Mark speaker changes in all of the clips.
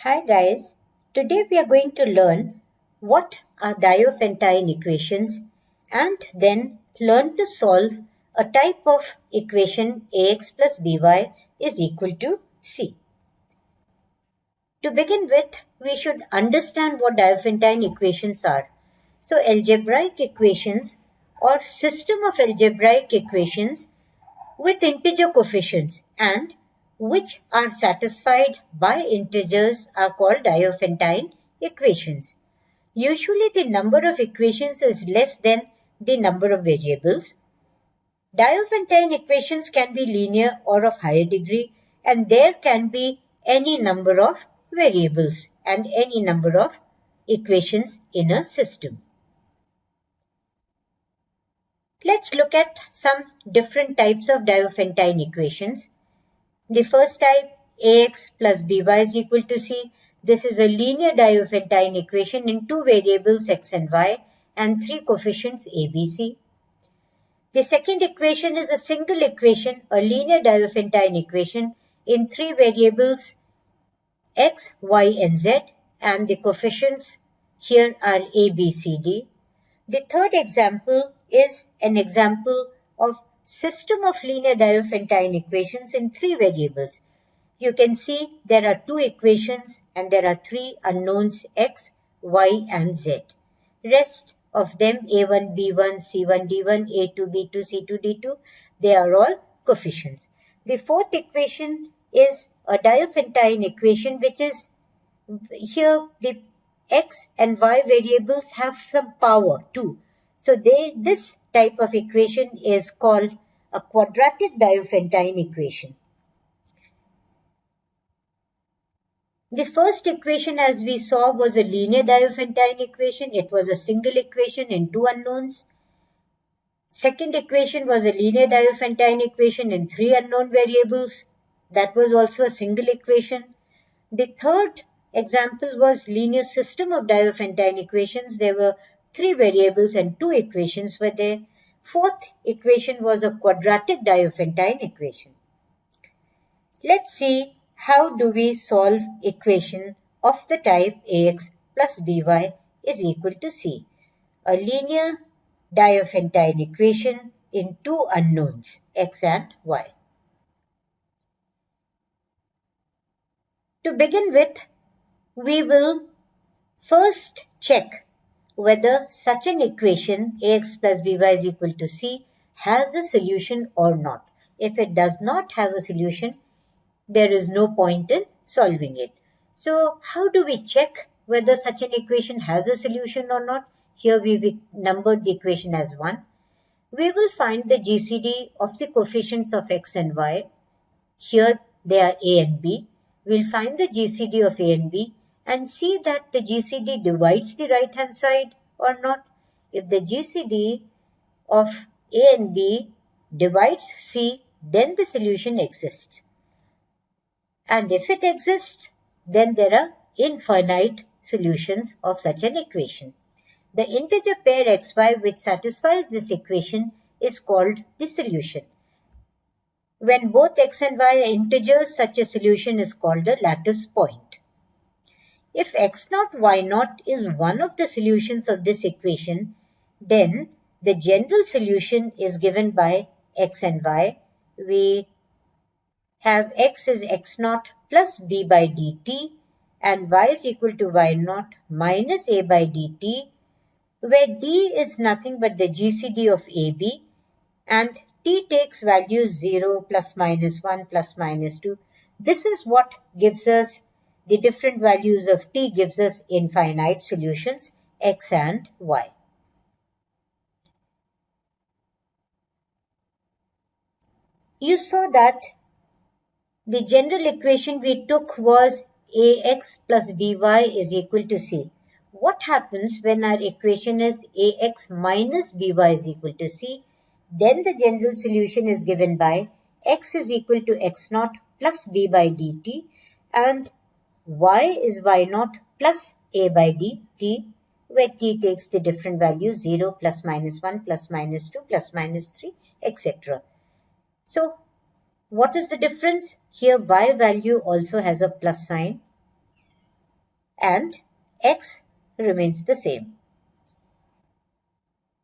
Speaker 1: Hi guys, today we are going to learn what are Diophantine equations and then learn to solve a type of equation ax plus by is equal to c. To begin with, we should understand what Diophantine equations are. So algebraic equations or system of algebraic equations with integer coefficients and which are satisfied by integers are called Diophantine equations. Usually the number of equations is less than the number of variables. Diophantine equations can be linear or of higher degree, and there can be any number of variables and any number of equations in a system. Let's look at some different types of Diophantine equations. The first type, ax plus by is equal to c. This is a linear Diophantine equation in two variables x and y and three coefficients a, b, c. The second equation is a single equation, a linear Diophantine equation in three variables x, y, and z, and the coefficients here are a, b, c, d. The third example is an example of system of linear Diophantine equations in three variables. You can see there are two equations and there are three unknowns x, y, and z. Rest of them a1, b1, c1, d1, a2, b2, c2, d2, they are all coefficients. The fourth equation is a Diophantine equation which is here the x and y variables have some power too. So this type of equation is called a quadratic Diophantine equation. The first equation, as we saw, was a linear Diophantine equation. It was a single equation in two unknowns. Second equation was a linear Diophantine equation in three unknown variables. That was also a single equation. The third example was linear system of Diophantine equations. There were three variables and two equations were there. Fourth equation was a quadratic Diophantine equation. Let's see how do we solve equation of the type ax plus by is equal to c. A linear Diophantine equation in two unknowns, x and y. To begin with, we will first check whether such an equation ax plus by is equal to c has a solution or not. If it does not have a solution, there is no point in solving it. So how do we check whether such an equation has a solution or not? Here we numbered the equation as 1. We will find the GCD of the coefficients of x and y. Here they are a and b. We'll find the GCD of a and b and see that the GCD divides the right hand side or not. If the GCD of a and b divides c, then the solution exists. And if it exists, then there are infinite solutions of such an equation. The integer pair xy which satisfies this equation is called the solution. When both x and y are integers, such a solution is called a lattice point. If x0, y0 is one of the solutions of this equation, then the general solution is given by x and y. We have x is x0 plus b by dt and y is equal to y0 minus a by dt, where d is nothing but the GCD of AB and t takes values 0, plus minus 1, plus minus 2. This is what gives us the different values of t gives us infinite solutions x and y. You saw that the general equation we took was ax plus by is equal to c. What happens when our equation is ax minus by is equal to c? Then the general solution is given by x is equal to x0 plus b by dt and y is y0 plus a by dt, where t takes the different values 0, plus minus 1, plus minus 2, plus minus 3, etc. So what is the difference? Here y value also has a plus sign. and x remains the same.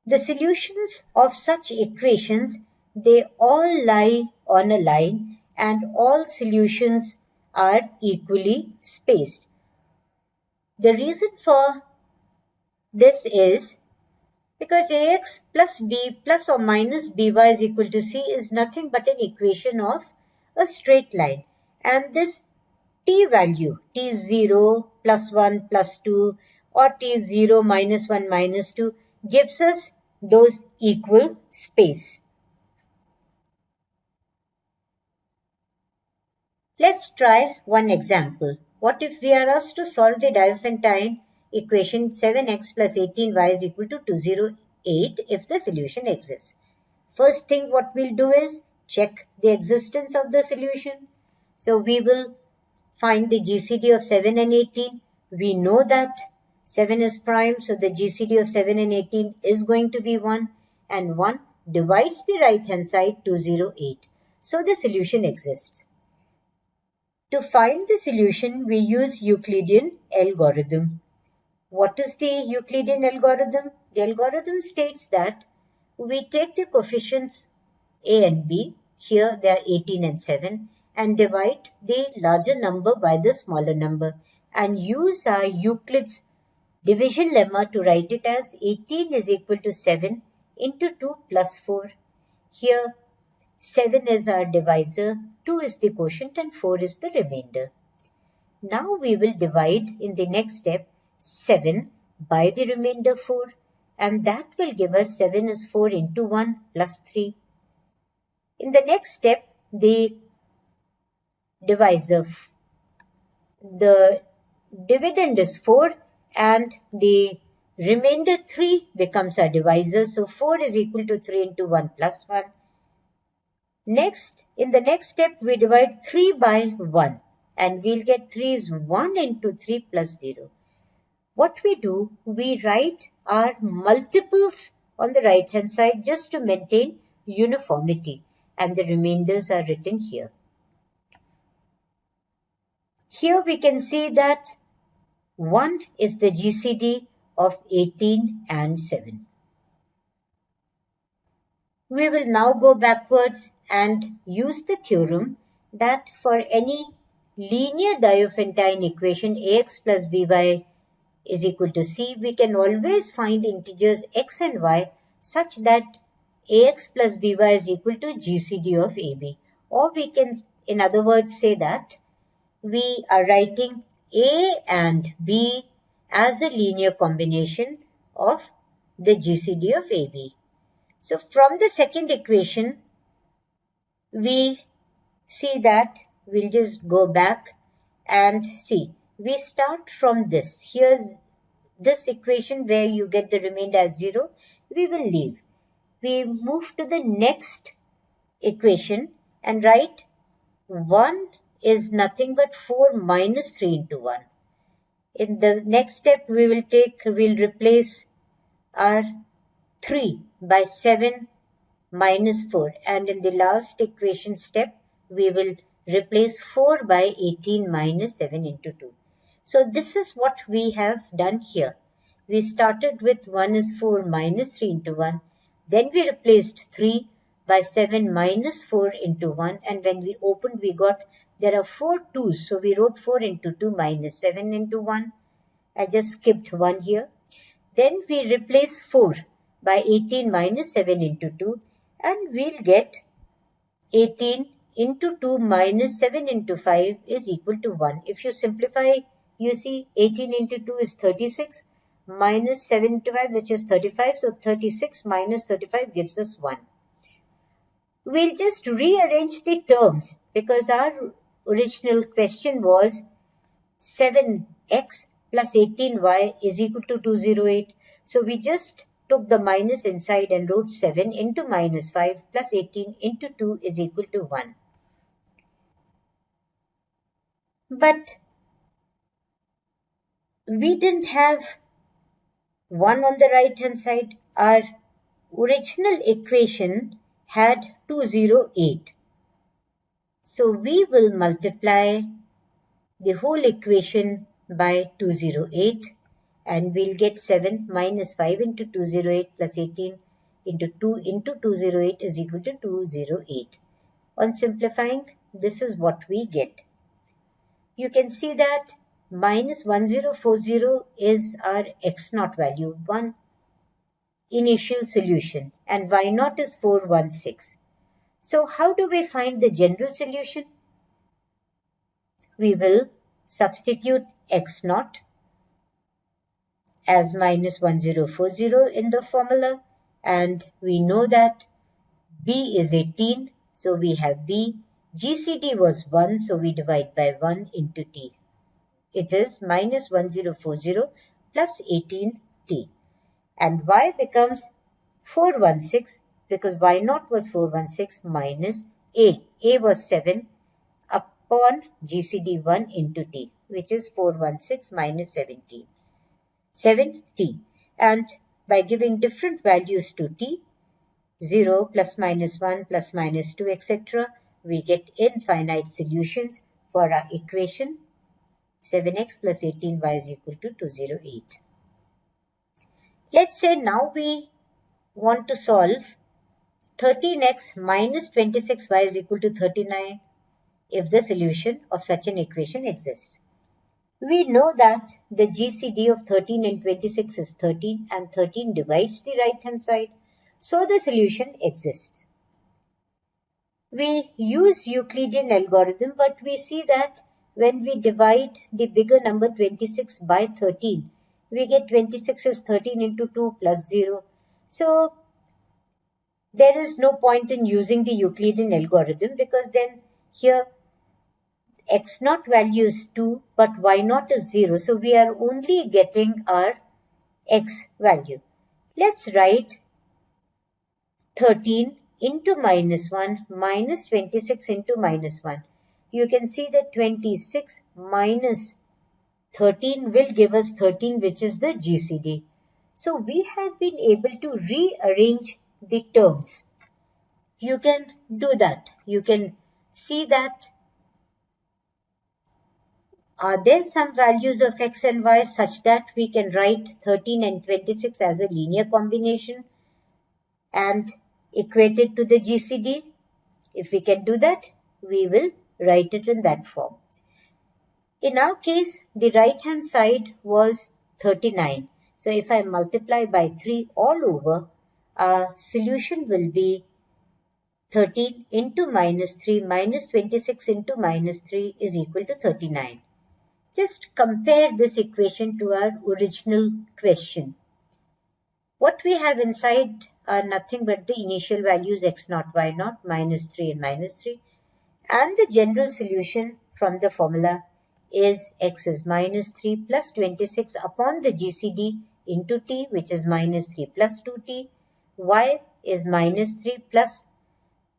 Speaker 1: The solutions of such equations, they all lie on a line and all solutions are equally spaced. The reason for this is because ax plus b plus or minus by is equal to c is nothing but an equation of a straight line. And this t value, t0 plus 1 plus 2 or t0 minus 1 minus 2 gives us those equal space. Let's try one example. What if we are asked to solve the Diophantine equation 7x plus 18y is equal to 208 if the solution exists? First thing what we'll do is check the existence of the solution. So we will find the GCD of 7 and 18. We know that 7 is prime, so the GCD of 7 and 18 is going to be 1, and 1 divides the right hand side 208. So the solution exists. To find the solution, we use Euclidean algorithm. What is the Euclidean algorithm? The algorithm states that we take the coefficients a and b, here they are 18 and 7, and divide the larger number by the smaller number and use our Euclid's division lemma to write it as 18 is equal to 7 into 2 plus 4. Here 7 is our divisor, 2 is the quotient and 4 is the remainder. Now we will divide in the next step 7 by the remainder 4, and that will give us 7 is 4 into 1 plus 3. In the next step, the divisor, the dividend is 4 and the remainder 3 becomes our divisor. So 4 is equal to 3 into 1 plus 1. Next, in the next step, we divide 3 by 1 and we'll get 3 is 1 into 3 plus 0. What we do, we write our multiples on the right hand side just to maintain uniformity, and the remainders are written here. Here we can see that 1 is the GCD of 18 and 7. We will now go backwards and use the theorem that for any linear Diophantine equation ax plus by is equal to c, we can always find integers x and y such that ax plus by is equal to GCD of AB. Or we can, in other words, say that we are writing A and B as a linear combination of the GCD of AB. So from the second equation, we see that we'll just go back and see. We start from this. Here's this equation where you get the remainder as 0. We will leave. We move to the next equation and write 1 is nothing but 4 minus 3 into 1. In the next step, we'll replace our 3 by 7 minus 4. And in the last equation step, we will replace 4 by 18 minus 7 into 2. So this is what we have done here. We started with 1 is 4 minus 3 into 1. Then we replaced 3 by 7 minus 4 into 1. And when we opened, we got, there are 4 2's. So we wrote 4 into 2 minus 7 into 1. I just skipped 1 here. Then we replace 4 by 18 minus 7 into 2. And we'll get 18 into 2 minus 7 into 5 is equal to 1. If you simplify, you see 18 into 2 is 36 minus 7 into 5, which is 35. So 36 minus 35 gives us 1. We'll just rearrange the terms because our original question was 7x plus 18y is equal to 208. So we just took the minus inside and wrote 7 into minus 5 plus 18 into 2 is equal to 1. But we didn't have 1 on the right hand side. Our original equation had 208. So we will multiply the whole equation by 208, and we'll get 7 minus 5 into 208 plus 18 into 2 into 208 is equal to 208. On simplifying, this is what we get. You can see that minus 1040 is our x naught value, one initial solution, and y naught is 416. So how do we find the general solution? We will substitute x naught as minus 1040 in the formula, and we know that b is 18, so we have b. GCD was 1, so we divide by 1 into t. It is minus 1040 plus 18t. And y becomes 416 because y naught was 416 minus a. A was 7 upon GCD 1 into t, which is 416 minus 17. 7t. And by giving different values to t, 0 plus minus 1 plus minus 2, etc., we get infinite solutions for our equation 7x plus 18y is equal to 208. Let's say now we want to solve 13x minus 26y is equal to 39 if the solution of such an equation exists. We know that the GCD of 13 and 26 is 13, and 13 divides the right hand side, so the solution exists. We use Euclidean algorithm, but we see that when we divide the bigger number 26 by 13, we get 26 is 13 into 2 plus 0. So there is no point in using the Euclidean algorithm, because then here x naught value is 2, but y naught is 0. So we are only getting our x value. Let's write 13 into minus 1 minus 26 into minus 1. You can see that 26 minus 13 will give us 13, which is the GCD. So we have been able to rearrange the terms. You can do that. You can see that are there some values of x and y such that we can write 13 and 26 as a linear combination and equate it to the GCD? If we can do that, we will write it in that form. In our case, the right hand side was 39. So if I multiply by 3 all over, our solution will be 13 into minus 3 minus 26 into minus 3 is equal to 39. Just compare this equation to our original question. What we have inside are nothing but the initial values x naught, y naught, minus 3 and minus 3. And the general solution from the formula is x is minus 3 plus 26 upon the GCD into t, which is minus 3 plus 2t. Y is minus 3 plus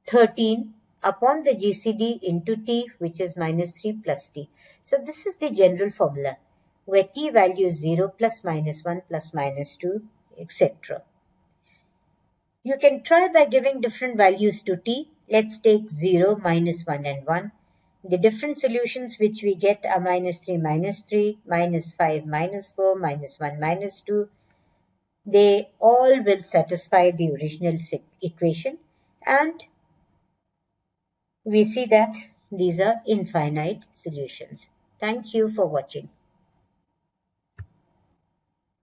Speaker 1: 13 upon the GCD into t, which is minus 3 plus t. So this is the general formula, where t value is 0 plus minus 1 plus minus 2, etc. You can try by giving different values to t. Let's take 0, minus 1 and 1. The different solutions which we get are minus 3, minus 3, minus 5, minus 4, minus 1, minus 2. They all will satisfy the original equation, and we see that these are infinite solutions. Thank you for watching.